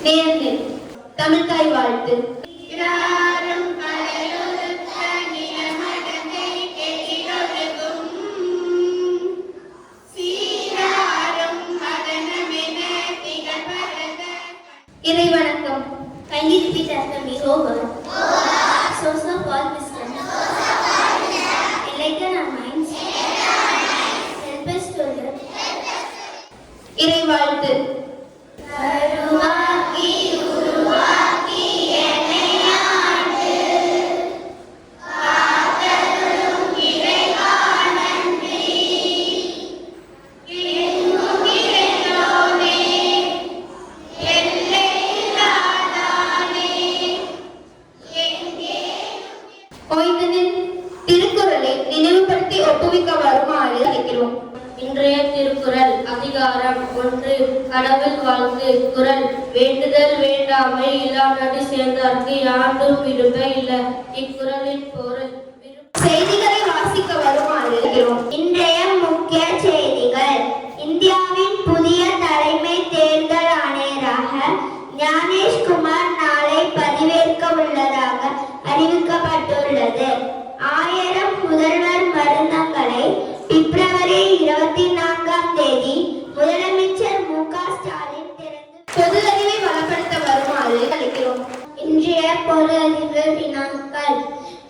நேர்நெல் தமிழ்தாய் வாழ்த்து. இறை வணக்கம். Kindly repeat after me. O God, source of all wisdom, enlighten our minds, help us to live. இறை வாழ்த்து. கருவாக்கி உருவாக்கி என்னை ஆண்டு காத்தருளும் இறைவா நன்றி. எங்கும் இறையோனே எல்லை இல்லாதானே எங்கே. ஓய்ந்தனின் திருக்குறளை நினைவுபடுத்தி ஒப்புவிக்க வருமாறு அழைக்கிறோம். இன்றைய திருக்குறள் அதிகாரம் 1 கடவுள் வாழ்த்து. குறள் வேண்டுதல் வேண்டாமை இல்லானடி சேர்ந்தார்க்கு யாண்டும் விரும்ப இல்ல. இக்குறளின் பொருள் செய்திகளை வாசிக்க வருமாறு அழைக்கிறோம். இன்றைய முக்கிய செய்திகள். இந்தியாவின் புதிய தலைமை தேர்தல் ஆணையராக ஞானேஷ்குமார் நாளை பதவியேற்க உள்ளதாக அறிவிக்கப்பட்டுள்ளது. 1000 முதல்வர் மருந்தகங்களை பிப்ரவரி 24ஆம் தேதி முதலமைச்சர் மு.க. ஸ்டாலின் திறந்து பொது அறிவை வளப்படுத்த வருமாறு அழைக்கிறோம். இன்றைய பொது அறிவு வினாக்கள்.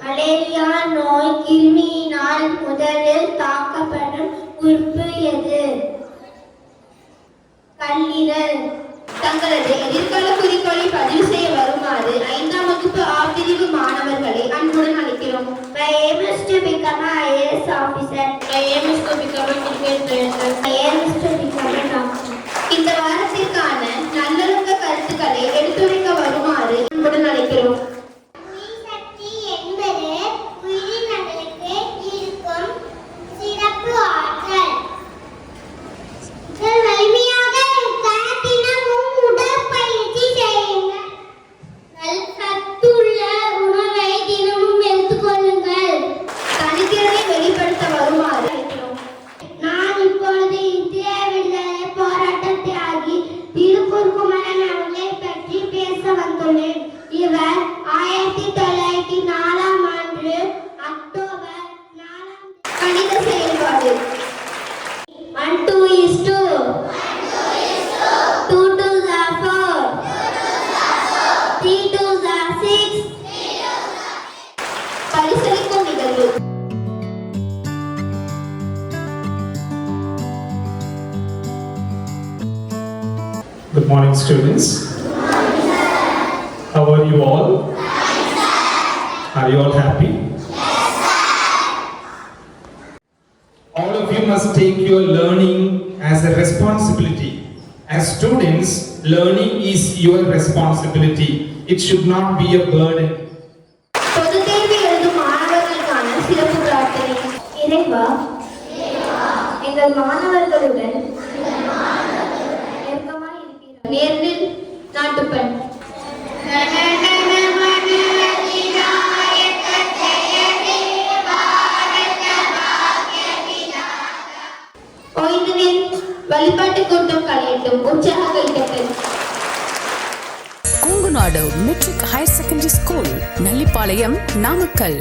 மலேரியா நோய் கிருமியினால் முதலில் தாக்கப்படும் உறுப்பு எது? கல்லீரல். தங்களது எதிர்கால குறிக்கோளை பதிவு செய்ய வருமாறு 5ஆம் வகுப்பு ஆ பிரிவு மாணவர்களை அன்புடன் அழைக்கிறோம். My aim is to become an IAS officer. My aim is to become a cricket player. My aim is to become a doctor. இந்த வாரத்திற்கான நல்லொழுக்க கருத்துக்களை எடுத்துரைக்க வருமாறு அன்புடன் அழைக்கிறோம். உயிர் சக்தி என்பது உயிரினங்களுக்கு இருக்கும் சிறப்பு ஆற்றல். உடல் வலிமையாக இருக்க தினமும் உடற்பயிற்சி செய்யுங்கள். சத்துள்ள உணவை தினமும் எடுத்துக்கொள்ளுங்கள். தனித்திறனை வெளிப்படுத்த வருமாறு அழைக்கிறோம். நான் இப்பொழுது இந்திய விடுதலை போராட்ட தியாகி திருப்பூர் குமரன் அவர்களை பற்றி பேச வந்துள்ளேன். இவர் 1904ஆம் ஆண்டு அக்டோபர் 4ஆம் கணித செயல்பாடு. 1 2 is 2 2 2s are 4 3 2s are 6. பரிசளிக்கும் நிகழ்வு. Good morning, students. How are you all? Are you all happy? All of you must take your learning as a responsibility. As students, learning is your responsibility. It should not be a burden. பொதுத் தேர்வு எழுதும் மாணவர்களுக்கான சிறப்பு பிரார்த்தனை. இறைவா, எங்கள் மாணவர்களுடன் நெருக்கமாய் இருக்கிறார். நேர்நெல் நாட்டுப்பண். ஓய்ந்தனின் வழிபாட்டு கூட்டம் கலையட்டும். உற்சாக கைத்தட்டல். Kongunadu matric higher secondary school, Nallipalayam, Namakkal.